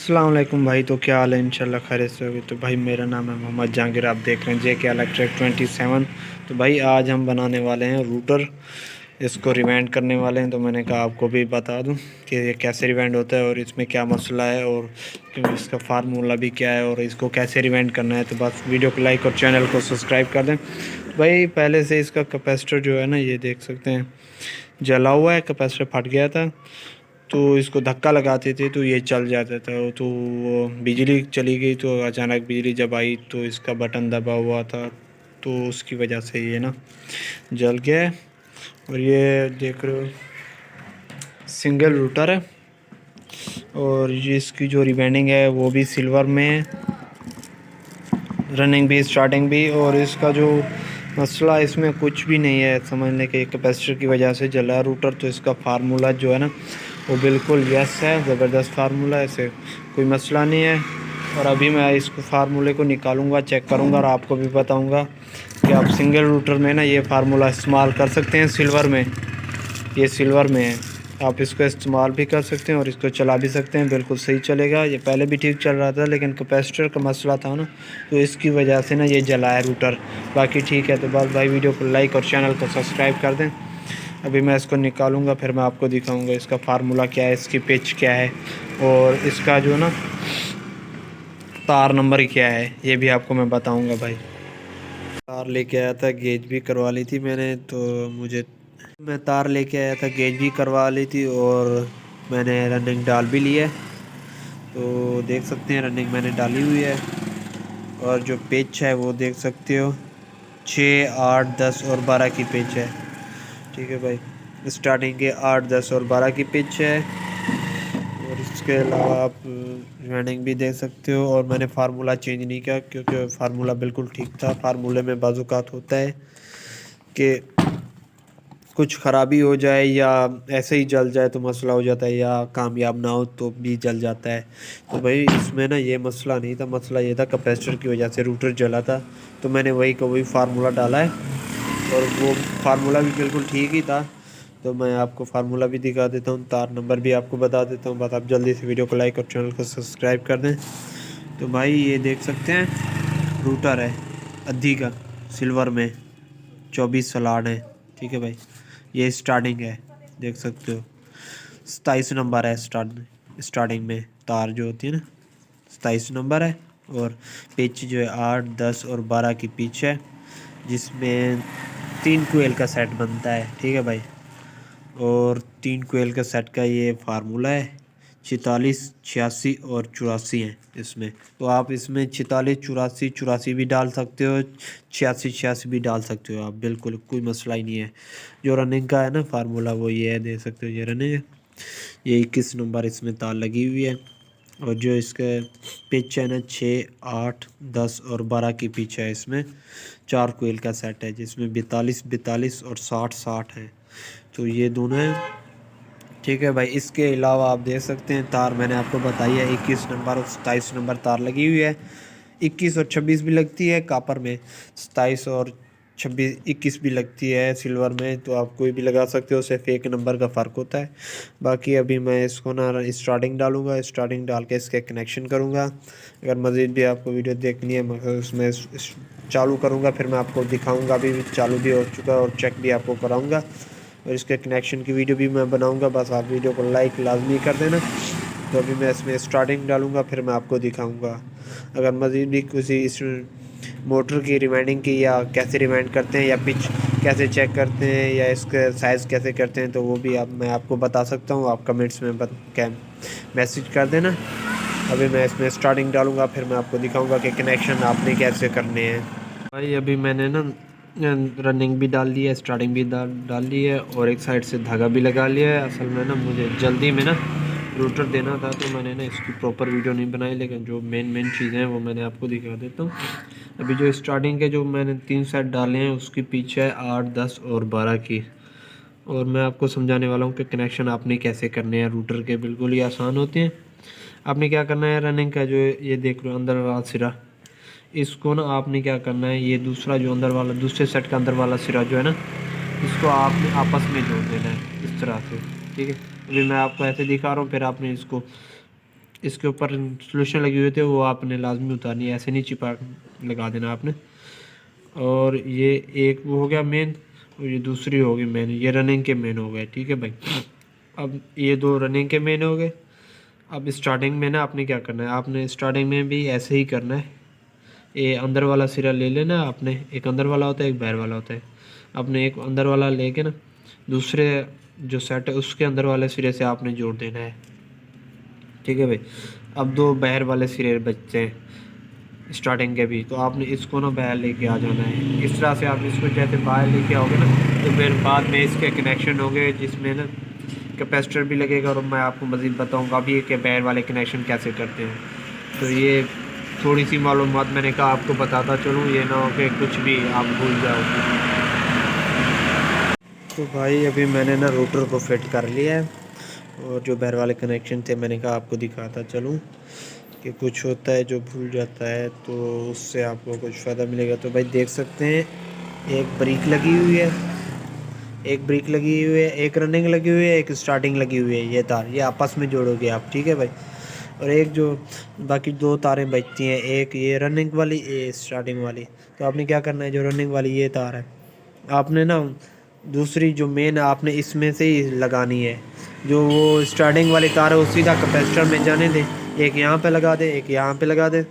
अस्सलाम वालेकुम भाई। तो क्या हाल है? इंशाल्लाह खैरियत से होगी। तो भाई मेरा नाम है मोहम्मद जहांगीर, आप देख रहे हैं JK इलेक्ट्रिक 27। तो भाई आज हम बनाने वाले हैं रूटर, इसको रिवाइंड करने वाले हैं। तो मैंने कहा आपको भी बता दूं कि ये कैसे रिवाइंड होता है और इसमें क्या मसला है और इसका फार्मूला भी क्या है और इसको कैसे रिवाइंड करना है। तो बस वीडियो को लाइक और चैनल को सब्सक्राइब कर दें। तो भाई पहले से इसका कैपेसिटर जो है ना, ये देख सकते हैं जला हुआ है, कैपेसिटर फट गया था। तो इसको धक्का लगाते थे तो ये चल जाता था। तो वो बिजली चली गई, तो अचानक बिजली जब आई तो इसका बटन दबा हुआ था, तो उसकी वजह से ये ना जल गया है। और ये देख रहे हो सिंगल रूटर है और ये इसकी जो रिबाइंडिंग है वो भी सिल्वर में है, रनिंग भी स्टार्टिंग भी। और इसका जो मसला इसमें कुछ भी नहीं है, समझने के कैपेसिटर की वजह से जला रूटर। तो इसका फार्मूला जो है ना वो बिल्कुल यस है, ज़बरदस्त फार्मूला है, ऐसे कोई मसला नहीं है। और अभी मैं इसको फार्मूले को निकालूंगा, चेक करूंगा और आपको भी बताऊंगा कि आप सिंगल रूटर में ना ये फार्मूला इस्तेमाल कर सकते हैं। सिल्वर में, ये सिल्वर में है, आप इसको इस्तेमाल भी कर सकते हैं और इसको चला भी सकते हैं, बिल्कुल सही चलेगा। ये पहले भी ठीक चल रहा था लेकिन कैपेसिटर का मसला था ना, तो इसकी वजह से ना ये जला है रूटर। बाकी ठीक है। तो बस भाई वीडियो को लाइक और चैनल को सब्सक्राइब कर दें। अभी मैं इसको निकालूंगा, फिर मैं आपको दिखाऊंगा इसका फार्मूला क्या है, इसकी पिच क्या है और इसका जो ना तार नंबर क्या है, ये भी आपको मैं बताऊंगा। भाई तार लेके आया था, गेज भी करवा ली थी मैंने। तो मैं तार लेके आया था, गेज भी करवा ली थी और मैंने रनिंग डाल भी ली है। तो देख सकते हैं रनिंग मैंने डाली हुई है। और जो पिच है वो देख सकते हो, 6, 8, 10 और 12 की पिच है। ठीक है भाई, स्टार्टिंग के 8, 10 और 12 की पिच है। और इसके अलावा आप रनिंग भी देख सकते हो। और मैंने फार्मूला चेंज नहीं किया क्योंकि फार्मूला बिल्कुल ठीक था। फार्मूले में बाज़-औक़ात होता है कि कुछ ख़राबी हो जाए या ऐसे ही जल जाए तो मसला हो जाता है, या कामयाब ना हो तो भी जल जाता है। तो भाई इसमें ना ये मसला नहीं था, मसला ये था कैपेसिटर की वजह से रूटर जला था। तो मैंने वही का वही फार्मूला डाला है और वो फार्मूला भी बिल्कुल ठीक ही था। तो मैं आपको फार्मूला भी दिखा देता हूँ, तार नंबर भी आपको बता देता हूँ। बस आप जल्दी से वीडियो को लाइक और चैनल को सब्सक्राइब कर दें। तो भाई ये देख सकते हैं रूटर है अद्धी का, सिल्वर में 24 सलाड है। ठीक है भाई, ये स्टार्टिंग है, देख सकते हो 27 नंबर है स्टार्टिंग में तार जो होती है ना, 27 नंबर है। और पिच जो है 8, 10 और 12 की पिच है, जिसमें 3 कोयल का सेट बनता है। ठीक है भाई, और 3 कोयल का सेट का ये फार्मूला है। 46, 86 और 84 हैं इसमें। तो आप इसमें 46, 84, 84 भी डाल सकते हो, 86, 86 भी डाल सकते हो आप, बिल्कुल कोई मसला ही नहीं है। जो रनिंग का है ना फार्मूला वो ये है, देख सकते हो ये रनिंग है। ये 21 नंबर इसमें तार लगी हुई है। और जो इसका पिच है ना 6, 8, 10 और 12 की पिच है। इसमें 4 कोयल का सेट है, जिसमें 42, 42 और 60, 60 है। तो ये दोनों हैं। ठीक है भाई, इसके अलावा आप देख सकते हैं तार मैंने आपको बताई है, 21 नंबर और 27 नंबर तार लगी हुई है। 21 और 26 भी लगती है कापर में, 27 और 26, 21 भी लगती है सिल्वर में। तो आप कोई भी लगा सकते हो, सिर्फ एक नंबर का फ़र्क होता है। बाकी अभी मैं इसको ना स्टार्टिंग डालूंगा, स्टार्टिंग डाल के इसके कनेक्शन करूँगा। अगर मज़ीद भी आपको वीडियो देखनी है मैं उसमें चालू करूँगा, फिर मैं आपको दिखाऊँगा। अभी चालू भी हो चुका है और चेक भी आपको कराऊँगा और इसके कनेक्शन की वीडियो भी मैं बनाऊंगा। बस आप वीडियो को लाइक लाजमी कर देना। तो अभी मैं इसमें स्टार्टिंग डालूंगा, फिर मैं आपको दिखाऊंगा। अगर मज़ीद भी किसी इस मोटर की रिवाइंडिंग की, या कैसे रिवाइंड करते हैं, या पिच कैसे चेक करते हैं, या इसका साइज़ कैसे करते हैं, तो वो भी मैं आपको बता सकता हूँ। आप कमेंट्स में मैसेज कर देना। अभी मैं इसमें स्टार्टिंग डालूंगा, फिर मैं आपको दिखाऊंगा कि कनेक्शन आपने कैसे करने हैं। भाई अभी मैंने ना रनिंग भी डाल दी है, स्टार्टिंग भी डाल दी है और एक साइड से धागा भी लगा लिया है। असल में ना मुझे जल्दी में ना रूटर देना था, तो मैंने ना इसकी प्रॉपर वीडियो नहीं बनाई, लेकिन जो मेन चीज़ें हैं वो मैंने आपको दिखा देता हूँ। अभी जो स्टार्टिंग के जो मैंने 3 सेट डाले हैं उसकी पीछे है 8, 10 और 12 की। और मैं आपको समझाने वाला हूँ कि कनेक्शन आपने कैसे करने हैं रूटर के, बिल्कुल ही आसान होते हैं। आपने क्या करना है, रनिंग का जो ये देख लो अंदर वाला सिरा, इसको ना आपने क्या करना है, ये दूसरा जो अंदर वाला दूसरे सेट का अंदर वाला सिरा जो है ना, इसको आपने आपस में जोड़ देना है इस तरह से। ठीक है, अभी मैं आपको ऐसे दिखा रहा हूँ, फिर आपने इसको इसके ऊपर सोल्यूशन लगी हुई थी वो आपने लाजमी उतारनी है, ऐसे नहीं चिपा लगा देना आपने। और ये एक वो हो गया मेन, और ये दूसरी होगी मेन, ये रनिंग के मेन हो गए, ठीक है भाई। अब ये दो रनिंग के मेन हो गए। अब स्टार्टिंग में ना आपने क्या करना है, आपने स्टार्टिंग में भी ऐसे ही करना है। ये अंदर वाला सिरा ले लेना आपने, एक अंदर वाला होता है एक बाहर वाला होता है। आपने एक अंदर वाला लेके ना दूसरे जो सेट है उसके अंदर वाले सिरे से आपने जोड़ देना है, ठीक है भाई। अब दो बाहर वाले सिरे बचते हैं स्टार्टिंग के भी, तो आपने इसको ना बाहर लेके आ जाना है। इस तरह से आप इसको जैसे बाहर लेके आओगे ना तो फिर बाद में इसके कनेक्शन होंगे जिसमें ना कैपेसिटर भी लगेगा, और मैं आपको मज़ीद बताऊंगा अभी कि बाहर वाले कनेक्शन कैसे करते हैं। तो ये थोड़ी सी मालूमात मैंने कहा आपको बताता चलूँ, ये ना हो कि कुछ भी आप भूल जाओ। तो भाई अभी मैंने ना रूटर को फिट कर लिया है, और जो बाहर वाले कनेक्शन थे मैंने कहा आपको दिखाता चलूँ कि कुछ होता है जो भूल जाता है तो उससे आपको कुछ फ़ायदा मिलेगा। तो भाई देख सकते हैं एक ब्रेक लगी हुई है, एक ब्रेक लगी हुई है, एक रनिंग लगी हुई है, एक स्टार्टिंग लगी हुई है। ये तार ये आपस में जोड़ोगे आप, ठीक है भाई। और एक जो बाकी दो तारें बचती हैं, एक ये रनिंग वाली ये स्टार्टिंग वाली। तो आपने क्या करना है, जो रनिंग वाली ये तार है आपने ना दूसरी जो मेन आपने इसमें से ही लगानी है। जो वो स्टार्टिंग वाली तार है वो सीधा कैपेसिटर में जाने दें, एक यहाँ पे लगा दें एक यहाँ पे लगा दें,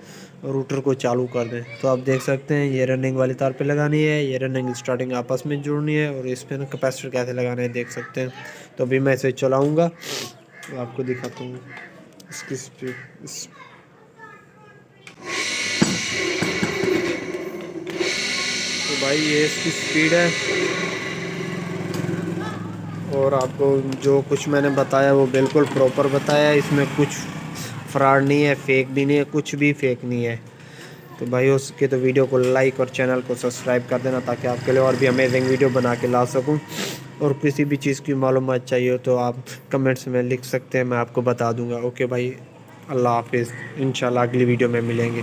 और रूटर को चालू कर दें। तो आप देख सकते हैं ये रनिंग वाली तार पे लगानी है, ये रनिंग स्टार्टिंग आपस में जोड़नी है, और इस पे ना कैपेसिटर कैसे लगाना है देख सकते हैं। तो अभी मैं इसे चलाऊँगा तो आपको दिखाता हूँ इसकी स्पीड। तो भाई ये इसकी स्पीड है, और आपको जो कुछ मैंने बताया वो बिल्कुल प्रॉपर बताया है, इसमें कुछ फ्रॉड नहीं है, फेक भी नहीं है, कुछ भी फेक नहीं है। तो भाई उसके तो वीडियो को लाइक और चैनल को सब्सक्राइब कर देना ताकि आपके लिए और भी अमेजिंग वीडियो बना के ला सकूं। और किसी भी चीज़ की मालूमात चाहिए हो तो आप कमेंट्स में लिख सकते हैं, मैं आपको बता दूंगा। ओके भाई, अल्लाह हाफिज़, इंशाल्लाह अगली वीडियो में मिलेंगे।